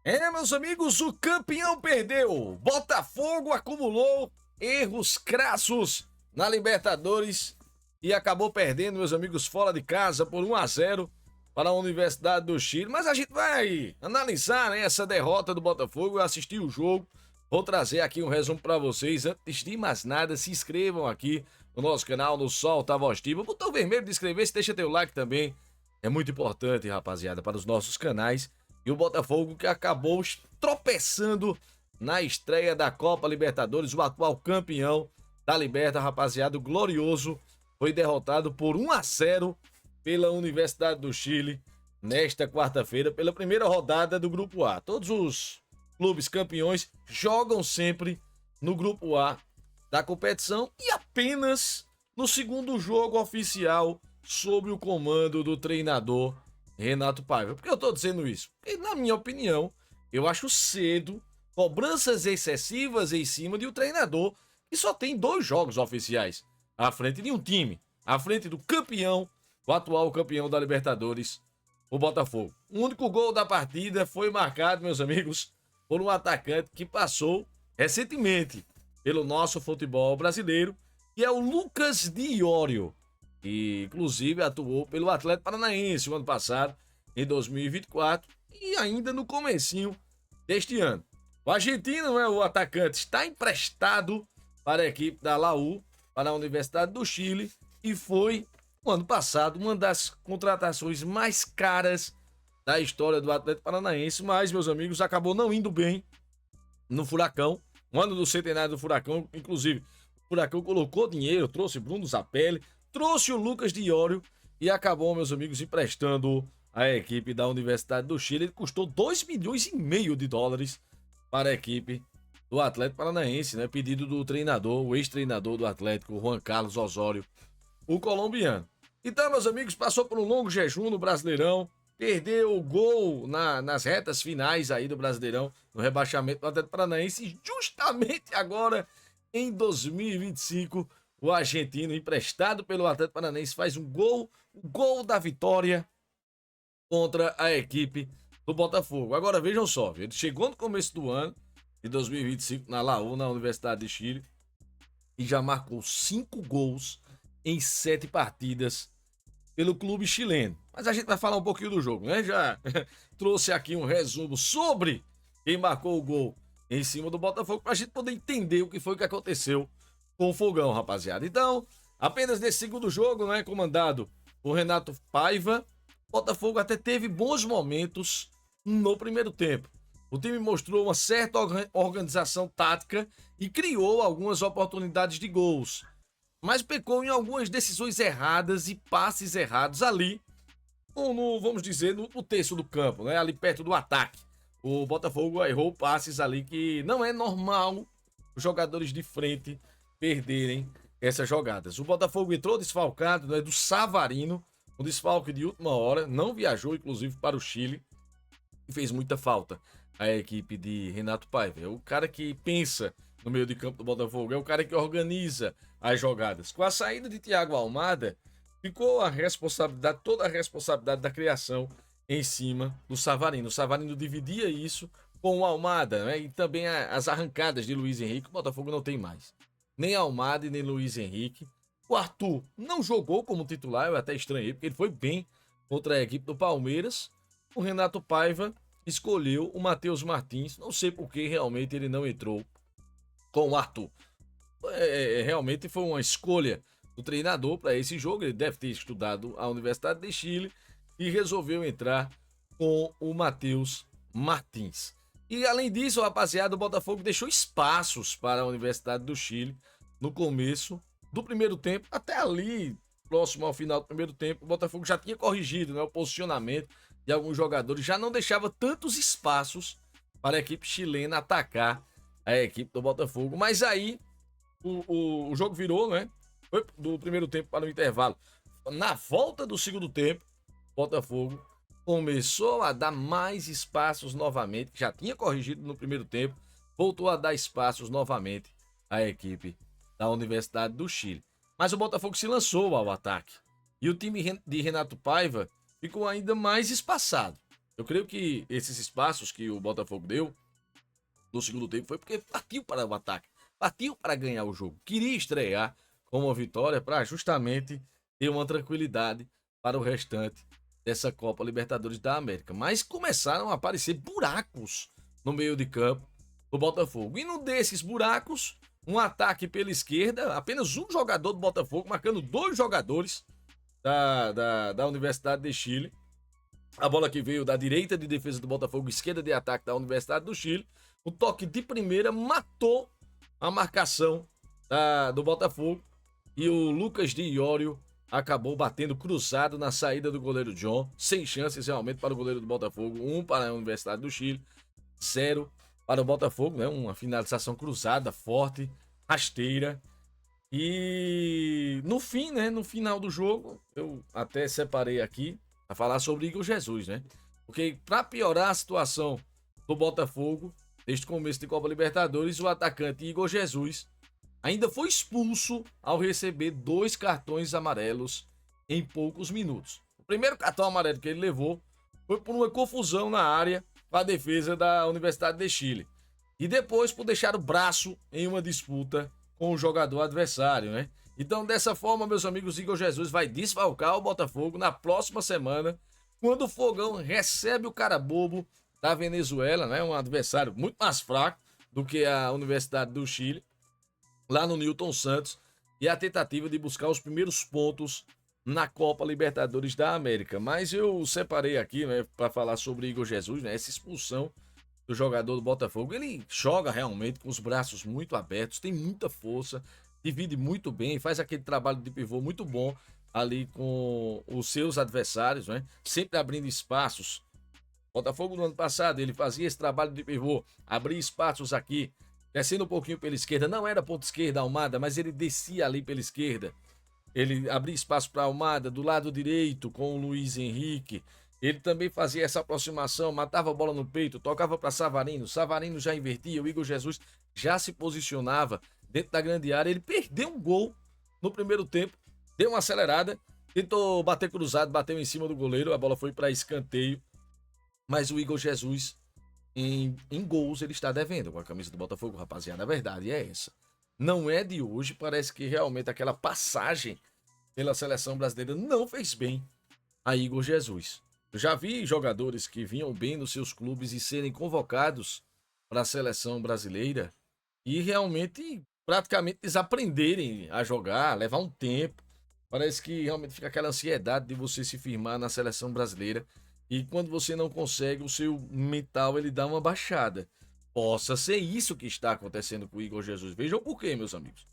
Meus amigos, o campeão perdeu. Botafogo acumulou erros crassos na Libertadores e acabou perdendo, meus amigos, fora de casa por 1-0 para a Universidade do Chile. Mas a gente vai analisar, né, essa derrota do Botafogo, assistir o jogo. Vou trazer aqui um resumo para vocês. Antes de mais nada, se inscrevam aqui no nosso canal, no Solta a Voz Ativa. Botão vermelho de inscrever-se, deixa teu like também. É muito importante, rapaziada, para os nossos canais. E o Botafogo que acabou tropeçando na estreia da Copa Libertadores, o atual campeão da Liberta, rapaziada, o glorioso, foi derrotado por 1-0 pela Universidade do Chile nesta quarta-feira, pela primeira rodada do Grupo A. Todos os clubes campeões jogam sempre no Grupo A da competição e apenas no segundo jogo oficial sob o comando do treinador Renato Paiva. Por que eu tô dizendo isso? Porque, na minha opinião, eu acho cedo cobranças excessivas em cima de um treinador que só tem 2 jogos oficiais à frente de um time, à frente do campeão, o atual campeão da Libertadores, o Botafogo. O único gol da partida foi marcado, meus amigos, por um atacante que passou recentemente pelo nosso futebol brasileiro, que é o Lucas Diório, que inclusive atuou pelo Atlético Paranaense o ano passado, em 2024, e ainda no comecinho deste ano. O argentino, o atacante, está emprestado para a equipe da Laú, para a Universidade do Chile, e foi, no ano passado, uma das contratações mais caras da história do Atlético Paranaense, mas, meus amigos, acabou não indo bem no Furacão, no ano do centenário do Furacão, inclusive, o Furacão colocou dinheiro, trouxe Bruno Zapelli, trouxe o Lucas Diório e acabou, meus amigos, emprestando a equipe da Universidade do Chile. Ele custou 2,5 milhões de dólares para a equipe do Atlético Paranaense, né? Pedido do treinador, o ex-treinador do Atlético, Juan Carlos Osório, o colombiano. Então, meus amigos, passou por um longo jejum no Brasileirão, perdeu o gol nas retas finais aí do Brasileirão, no rebaixamento do Atlético Paranaense, e justamente agora, em 2025, o argentino, emprestado pelo Atlético Paranaense, faz um gol, o gol da vitória contra a equipe do Botafogo. Agora vejam só, ele chegou no começo do ano de 2025 na Laú, na Universidade de Chile, e já marcou 5 gols em 7 partidas pelo clube chileno. Mas a gente vai falar um pouquinho do jogo, né? Já trouxe aqui um resumo sobre quem marcou o gol em cima do Botafogo, para a gente poder entender o que foi que aconteceu com o Fogão, rapaziada. Então, apenas nesse segundo jogo, né, comandado por Renato Paiva, o Botafogo até teve bons momentos no primeiro tempo. O time mostrou uma certa organização tática e criou algumas oportunidades de gols, mas pecou em algumas decisões erradas e passes errados ali, vamos dizer, no terço do campo, né, ali perto do ataque. O Botafogo errou passes ali que não é normal os jogadores de frente perderem essas jogadas. O Botafogo entrou desfalcado, né, do Savarino, um desfalque de última hora, não viajou inclusive para o Chile e fez muita falta a equipe de Renato Paiva. É o cara que pensa no meio de campo do Botafogo, é o cara que organiza as jogadas. Com a saída de Thiago Almada, ficou a responsabilidade, toda a responsabilidade da criação em cima do Savarino. O Savarino dividia isso com o Almada, né, e também as arrancadas de Luiz Henrique. O Botafogo não tem mais nem Almada e nem Luiz Henrique. O Arthur não jogou como titular, eu até estranhei, porque ele foi bem contra a equipe do Palmeiras. O Renato Paiva escolheu o Matheus Martins, não sei por que realmente ele não entrou com o Arthur. Realmente foi uma escolha do treinador para esse jogo, ele deve ter estudado a Universidade de Chile e resolveu entrar com o Matheus Martins. E além disso, rapaziada, o Botafogo deixou espaços para a Universidade do Chile no começo do primeiro tempo, até ali, próximo ao final do primeiro tempo, o Botafogo já tinha corrigido, né, o posicionamento de alguns jogadores, já não deixava tantos espaços para a equipe chilena atacar a equipe do Botafogo. Mas aí o jogo virou, né? Foi do primeiro tempo para o intervalo. Na volta do segundo tempo, o Botafogo começou a dar mais espaços novamente, já tinha corrigido no primeiro tempo, voltou a dar espaços novamente à equipe da Universidade do Chile. Mas o Botafogo se lançou ao ataque e o time de Renato Paiva ficou ainda mais espaçado. Eu creio que esses espaços que o Botafogo deu no segundo tempo foi porque partiu para o ataque, partiu para ganhar o jogo, queria estrear com uma vitória para justamente ter uma tranquilidade para o restante dessa Copa Libertadores da América. Mas começaram a aparecer buracos no meio de campo do Botafogo. E num desses buracos, um ataque pela esquerda, apenas um jogador do Botafogo, marcando dois jogadores da Universidade de Chile. A bola que veio da direita de defesa do Botafogo, esquerda de ataque da Universidade do Chile. O toque de primeira matou a marcação do Botafogo. E o Lucas de Iorio acabou batendo cruzado na saída do goleiro John. Sem chances realmente para o goleiro do Botafogo. 1 para a Universidade do Chile, 0 para o Botafogo, né? Uma finalização cruzada, forte, rasteira. E no fim, né? No final do jogo, eu até separei aqui a falar sobre Igor Jesus, né? Porque para piorar a situação do Botafogo, desde o começo de Copa Libertadores, o atacante Igor Jesus ainda foi expulso ao receber 2 cartões amarelos em poucos minutos. O primeiro cartão amarelo que ele levou foi por uma confusão na área com a defesa da Universidade de Chile. E depois por deixar o braço em uma disputa com o jogador adversário, né? Então, dessa forma, meus amigos, Igor Jesus vai desfalcar o Botafogo na próxima semana, quando o Fogão recebe o Carabobo da Venezuela, né? Um adversário muito mais fraco do que a Universidade do Chile, lá no Newton Santos, e a tentativa de buscar os primeiros pontos na Copa Libertadores da América. Mas eu separei aqui, né, para falar sobre Igor Jesus, né? Essa expulsão do jogador do Botafogo. Ele joga realmente com os braços muito abertos, tem muita força, divide muito bem, faz aquele trabalho de pivô muito bom ali com os seus adversários, né? Sempre abrindo espaços. Botafogo no ano passado, ele fazia esse trabalho de pivô, abria espaços aqui, descendo um pouquinho pela esquerda. Não era ponta esquerda, Almada, mas ele descia ali pela esquerda. Ele abria espaço para Almada do lado direito com o Luiz Henrique. Ele também fazia essa aproximação, matava a bola no peito, tocava para Savarino. Savarino já invertia, o Igor Jesus já se posicionava dentro da grande área. Ele perdeu um gol no primeiro tempo, deu uma acelerada, tentou bater cruzado, bateu em cima do goleiro, a bola foi para escanteio. Mas o Igor Jesus, em gols, ele está devendo com a camisa do Botafogo, rapaziada. A verdade é essa. Não é de hoje, parece que realmente aquela passagem pela seleção brasileira não fez bem a Igor Jesus. Eu já vi jogadores que vinham bem nos seus clubes e serem convocados para a seleção brasileira e realmente praticamente desaprenderem a jogar, levar um tempo. Parece que realmente fica aquela ansiedade de você se firmar na seleção brasileira e quando você não consegue, o seu mental ele dá uma baixada. Possa ser isso que está acontecendo com o Igor Jesus. Vejam por quê, meus amigos.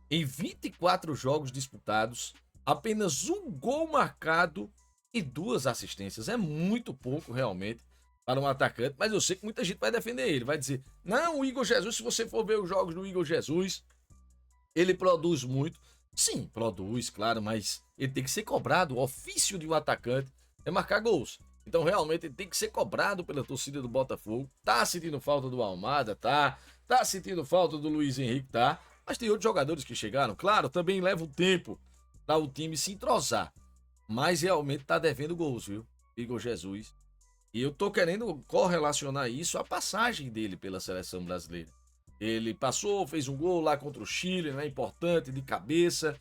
Em 24 jogos disputados, apenas um gol marcado e 2 assistências. É muito pouco, realmente, para um atacante. Mas eu sei que muita gente vai defender ele. Vai dizer, não, o Igor Jesus, se você for ver os jogos do Igor Jesus, ele produz muito. Sim, produz, claro, mas ele tem que ser cobrado. O ofício de um atacante é marcar gols. Então, realmente, ele tem que ser cobrado pela torcida do Botafogo. Tá sentindo falta do Almada, tá. Tá sentindo falta do Luiz Henrique, tá. Mas tem outros jogadores que chegaram. Claro, também leva um tempo para o time se entrosar. Mas realmente tá devendo gols, viu? Igor Jesus. E eu tô querendo correlacionar isso à passagem dele pela seleção brasileira. Ele passou, fez um gol lá contra o Chile, né? Importante, de cabeça.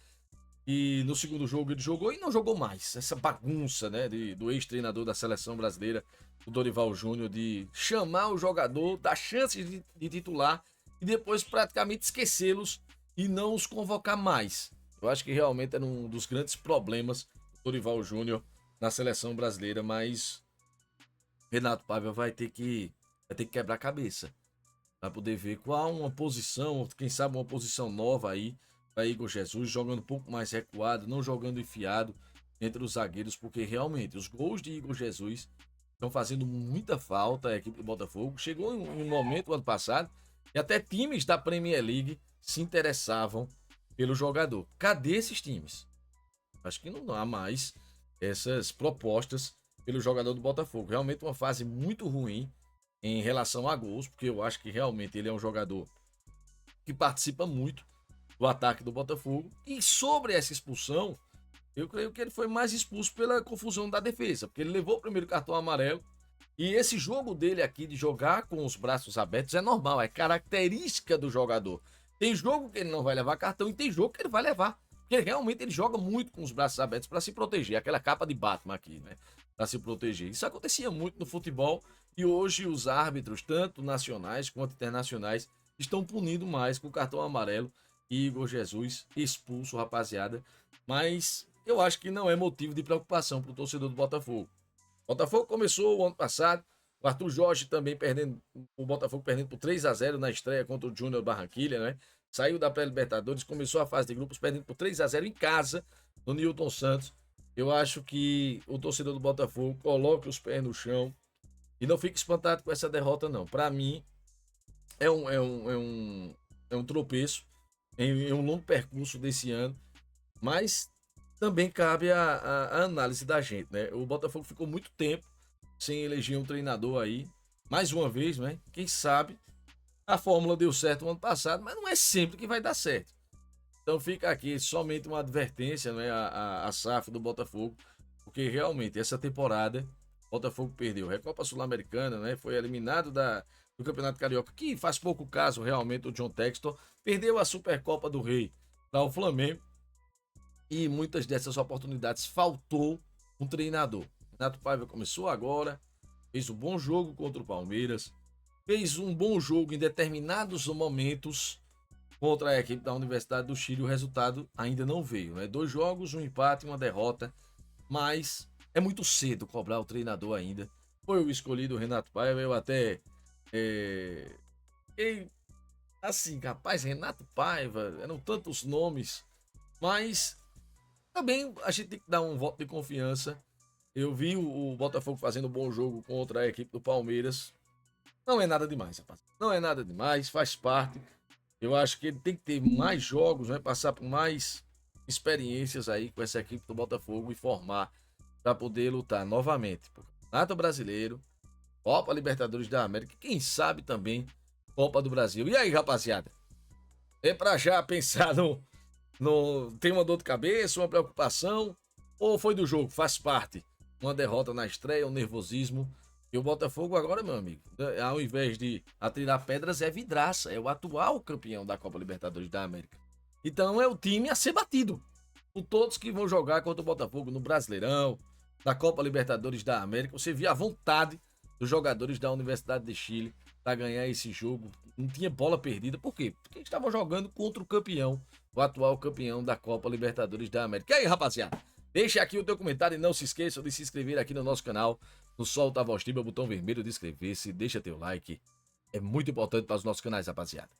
E no segundo jogo ele jogou e não jogou mais. Essa bagunça, né? Do ex-treinador da seleção brasileira, o Dorival Júnior, de chamar o jogador, dar chances de titular e depois praticamente esquecê-los e não os convocar mais. Eu acho que realmente era um dos grandes problemas do Dorival Júnior na seleção brasileira, mas Renato Paiva vai ter que quebrar a cabeça para poder ver qual uma posição, quem sabe uma posição nova aí para Igor Jesus, jogando um pouco mais recuado, não jogando enfiado entre os zagueiros, porque realmente os gols de Igor Jesus estão fazendo muita falta à equipe do Botafogo. Chegou em um momento, ano passado, e até times da Premier League se interessavam pelo jogador. Cadê esses times? Acho que não há mais essas propostas pelo jogador do Botafogo. Realmente uma fase muito ruim em relação a gols, porque eu acho que realmente ele é um jogador que participa muito do ataque do Botafogo. E sobre essa expulsão, eu creio que ele foi mais expulso pela confusão da defesa, porque ele levou o primeiro cartão amarelo E esse jogo dele aqui de jogar com os braços abertos é normal, é característica do jogador. Tem jogo que ele não vai levar cartão e tem jogo que ele vai levar. Porque realmente ele joga muito com os braços abertos para se proteger. Aquela capa de Batman aqui, né? Para se proteger. Isso acontecia muito no futebol e hoje os árbitros, tanto nacionais quanto internacionais, estão punindo mais com o cartão amarelo. E Igor Jesus expulso, rapaziada. Mas eu acho que não é motivo de preocupação para o torcedor do Botafogo. O Botafogo começou o ano passado, o Arthur Jorge também perdendo, o Botafogo perdendo por 3-0 na estreia contra o Júnior Barranquilla, né? Saiu da pré-Libertadores, começou a fase de grupos perdendo por 3-0 em casa, no Newton Santos. Eu acho que o torcedor do Botafogo coloque os pés no chão e não fique espantado com essa derrota, não. Para mim, é um tropeço em um longo percurso desse ano, mas também cabe a análise da gente, né? O Botafogo ficou muito tempo sem eleger um treinador aí. Mais uma vez, né? Quem sabe a fórmula deu certo no ano passado, mas não é sempre que vai dar certo. Então fica aqui somente uma advertência, né? A SAF do Botafogo, porque realmente essa temporada o Botafogo perdeu a Recopa Sul-Americana, né? Foi eliminado do Campeonato Carioca, que faz pouco caso realmente o John Textor. Perdeu a Supercopa do Rei para o Flamengo. E muitas dessas oportunidades faltou um treinador. Renato Paiva começou agora, fez um bom jogo contra o Palmeiras, fez um bom jogo em determinados momentos contra a equipe da Universidade do Chile. O resultado ainda não veio, né? 2 jogos, um empate e uma derrota, mas é muito cedo cobrar o treinador ainda. Foi o escolhido o Renato Paiva, eu até... assim, rapaz, Renato Paiva, eram tantos nomes, mas... Também a gente tem que dar um voto de confiança. Eu vi o Botafogo fazendo um bom jogo contra a equipe do Palmeiras. Não é nada demais, rapaz. Não é nada demais, faz parte. Eu acho que ele tem que ter mais jogos, né? Passar por mais experiências aí com essa equipe do Botafogo e formar para poder lutar novamente por Campeonato Brasileiro, Copa Libertadores da América, quem sabe também Copa do Brasil. E aí, rapaziada? É para já pensar tem uma dor de cabeça, uma preocupação? Ou foi do jogo? Faz parte. Uma derrota na estreia, um nervosismo. E o Botafogo agora, meu amigo, ao invés de atirar pedras, é vidraça. É o atual campeão da Copa Libertadores da América. Então é o time a ser batido por todos que vão jogar contra o Botafogo no Brasileirão, na Copa Libertadores da América. Você via a vontade dos jogadores da Universidade de Chile para ganhar esse jogo. Não tinha bola perdida. Por quê? Porque estavam jogando contra o campeão, o atual campeão da Copa Libertadores da América. E aí, rapaziada? Deixa aqui o teu comentário e não se esqueça de se inscrever aqui no nosso canal. No Solta a Voz Tiba, botão vermelho de inscrever-se. Deixa teu like. É muito importante para os nossos canais, rapaziada.